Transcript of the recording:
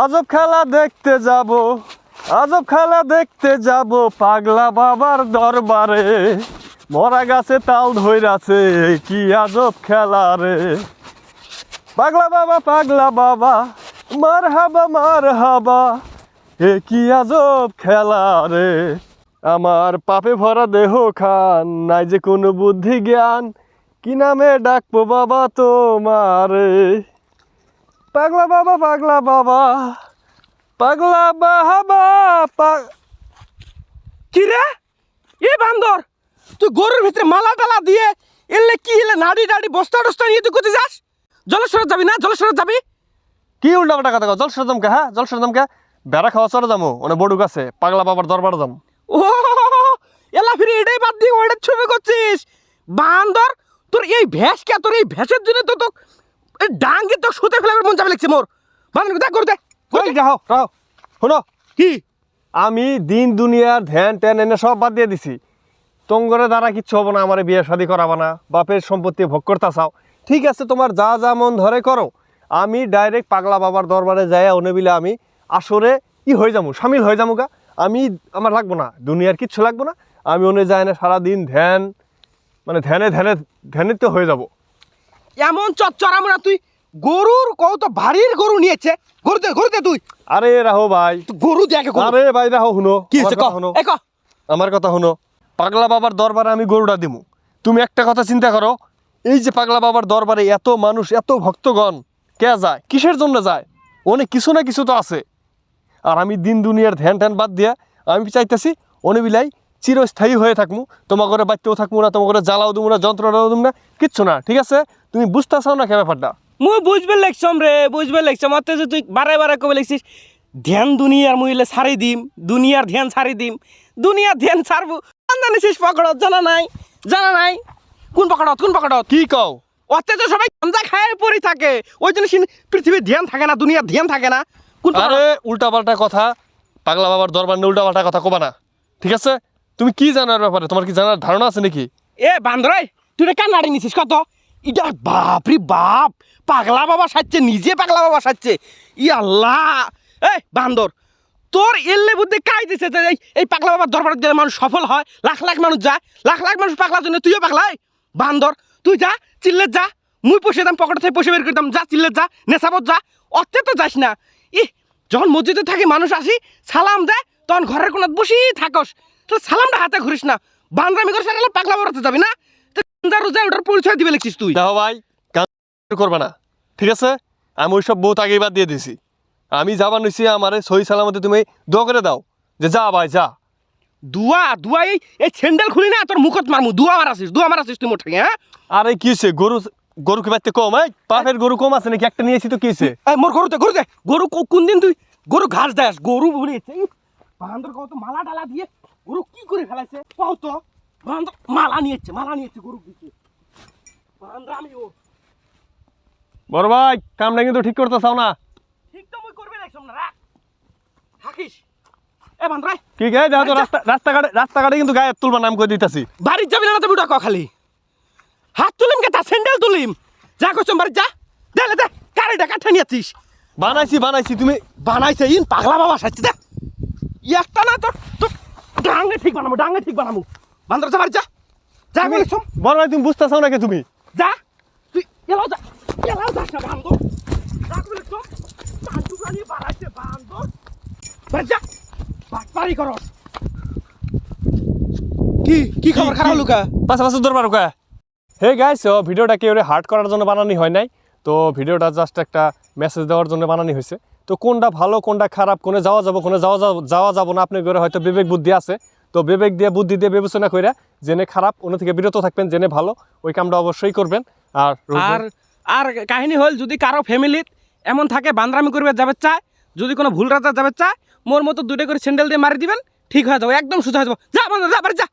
আজব খেলা দেখতে যাব, আজব খেলা দেখতে যাব পাগলা বাবার দরবারে। মরা গাছে তাল ধইরাছে, কি আজব খেলা রে। পাগলা বাবা মার হাবা, এ কি আজব খেলা রে। আমার পাপে ভরা দেহ খান, নাই যে কোনো বুদ্ধি জ্ঞান, কি নামে ডাকবো বাবা তোমারে। পাগলা বাবা পাগলা বাবা। কি রে এ বান্দর, তুই গরুর ভিতরে মালা টালা দিয়ে এলে কি এলে নাড়ি টাড়ি বস্তা টস্তা নিয়ে তুই কোথায় যাস? জলেশ্বরে যাবি না? জলেশ্বরে যাবি? কি উল্টা পাল্টা কথা কও? জল সরদম কে? হ্যাঁ জল সরদম কে? বেড়া খাওয়া চলে যাবো ওনে বড়ুক আছে, পাগলা বাবার দরবার যাম। ও এলা ফিরে এটাই বাদ দিয়ে ওইটার ছবি করছিস বান্দর। তোর এই ভ্যাসকে, তোর এই ভ্যাসের জন্য তো তোর এই ডাঙ্গি তো শুতে ফেলার মন যাবে লাগছে মোর। বান্দর দেখ করে দে রাহো শোনো, কি আমি দিন দুনিয়ার ধ্যান ট্যান এনে সব বাদ দিয়ে দিছি। তোঙ্গরে দ্বারা কিচ্ছু হবো না, আমার বিয়ে শাদী করাবো না, বাপের সম্পত্তি ভোগ করতে চাও, ঠিক আছে তোমার যা যা মন ধরে করো। আমি ডাইরেক্ট পাগলা বাবার দরবারে যাই, অনেবিলে আমি আসরে হয়ে যাবো, সামিল হয়ে যাবো গা। আমি আমার লাগবো না, দুনিয়ার কিচ্ছু লাগবো না। আমি ওনে যাই না সারাদিন ধ্যান, মানে ধ্যানে তো হয়ে যাব। এমন চচ্চরামরা তুই গরুর কত ভারীর গরু নিয়েছে। গরুতে তুই আরে রাহো ভাই, গরু দেখে আরে ভাই রাহো শুনো, কি হচ্ছে শুনো ক আমার কথা শুনো। পাগলা বাবার দরবারে আমি গরুটা দিমু। তুমি একটা কথা চিন্তা করো, এই যে পাগলা বাবার দরবারে এত মানুষ, এত ভক্তগণ কে যায়, কিসের জন্য যায়? অনেক কিছু না কিছু তো আছে। আর আমি দিন দুনিয়ার ধ্যান ট্যান বাদ দিয়া আমি চাইতেছি অনেবিলাই চিরস্থায়ী হয়ে থাকবো। তোমার ঘরে বাচ্চাও থাকবো না, তোমার ঘরে জ্বালাও দেবো না, যন্ত্রণাও দেবো না, কিচ্ছু না, ঠিক আছে? তুমি বুঝতে চাও না কে ব্যাপারটা? মুই বুঝবে লাগছম রে, বুঝবে লাগছম। অত যে তুই বারে কবে লাগছিস ধ্যান দুনিয়ার মুইলে ছাড়ি দিম, দুনিয়ার ধ্যান ছাড়ি দিম, দুনিয়ার ধ্যান ছাড়বো। জানিস পকড়ত জানা নাই কোন পকড়ত কি কও? অত যে সবাই গাঞ্জা খায় পড়ে থাকে, ওই জন্য পৃথিবীর ধ্যান থাকে না, দুনিয়ার ধ্যান থাকে না। কোন আরে উল্টা পাল্টা কথা, পাগলা বাবার দরবার নিয়ে উল্টা পাল্টা কথা কবা না, ঠিক আছে? তুমি কি জানার ব্যাপারে, তোমার কি জানার ধারণা আছে নাকি? এ বান্দরাই, তুই কান নাড়ি নিছিস কত? এটা বাপরি বাপ, পাগলা বাবা সাজছে, নিজে পাগলা বাবা সাজছে। ই আল্লাহ, এই বান্দর, তোর এল্লে বুদ্ধি কাই দিছে যে এই পাগলা বাবার দরবারে গেলে মানুষ সফল হয়, লাখ লাখ মানুষ যায়, লাখ লাখ মানুষ পাগলার জন্য তুইও পাগলাই। বান্দর তুই যা, চিল্লে যা, মুই পয়সা দাম পকেট থেকে পয়সা বের করতাম, যা চিল্লে যা, নেশাবত যা, অতে তো যাস না। যখন মসজিদে থাকি মানুষ আসি সালাম দেয়, তখন ঘরের কোনাত বসি থাকস, তো সালামটা হাতে ঘুরিস না। বান্দরামি করে সারা পাগলা বাবাতে যাবি না, রোজা ওটার পরিচয় দিবে লিখছিস তুই। দেখো ভাই, করবে না, ঠিক আছে? আমি ওইসব বহুত আগেই বাদ দিয়ে দিছি। আমি যাবার নিছি, আমারে সহি সালামতে তুমি দোয়া করে দাও যে যা ভাই যা। দুয়া এই স্যান্ডেল খুলি না তোর মুখত মারমু। দুয়া মারাছিস তুই মোটে। হ্যাঁ আরে কি হয়েছে? গরু কি বাড়তে কম? পাপের গরু কম আছে নাকি? একটা নিয়েছি তো, কি হয়েছে? মোর গরুতে গরু কোন দিন তুই গরু ঘাস দেস? গরু বলিয়েছে বান্দর কত মালা ডালা দিয়ে গরু কি করে ফেলাইছে কও তো। বান্দর মালা নিয়েছে গরু দিতে। বান্দর আমি ও বড় ভাই, কামটা কিন্তু ঠিক করতে চাও না। ঠিক তো মুই করবে লাগছম না, রাখ থাকিস। এ বান্দরাই কি গায়ে দেখো তো, রাস্তাঘাটে কিন্তু গায়ে তুলবার নাম করে দিতেছি। বাড়ির যাবি না? তুমি ডাকো খালি হাত তুলিম কে তা স্যান্ডেল তুলিম। যা করছম বাড়ি যা, দেলে দে কারেটা কাঠা নিয়েছিস। বানাইছি তুমি বানাইছে ইন পাগলা বাবা সাজছে দে। একটা না তোর তোর ডাঙ্গে ঠিক বানাবো। বান্দর যা বাড়ি যা, যা বলেছম। বড় ভাই, তুমি বুঝতে চাও নাকি? তুমি যা, তুই এলাও যা না বান্দর। যা বলেছম, টান্টু প্রাণী বাড়াইছে বান্দর। বাড়ি যা, বাটপারি করস। কি খবর খারাপ লুকা? পাশাপাশি দরবার কা। হে গাইস, ভিডিওটা কেউ হার্ড করার জন্য বানানি হয় নাই, তো ভিডিওটা জাস্ট একটা মেসেজ দেওয়ার জন্য বানানি হয়েছে। তো কোনটা ভালো কোনটা খারাপ, কোনে যাওয়া যাবো না, আপনার ঘরে হয়তো বিবেক বুদ্ধি আছে, তো বিবেক দিয়ে বুদ্ধি দিয়ে বিবেচনা করে জেনে খারাপ ওনা থেকে বিরত থাকবেন, জেনে ভালো ওই কামটা অবশ্যই করবেন। আর কাহিনী হল, যদি কারো ফ্যামিলিত এমন থাকে বান্দরামি করবে যাবে চায়, যদি কোনো ভুল রাজা যাবে চায়, মোর মতো দুটো করে স্যান্ডেল দিয়ে মারি দিবেন, ঠিক হয়ে যাবো, একদম সোজা হয়ে যাবো। যা বান্দর যা বাড়ি যা।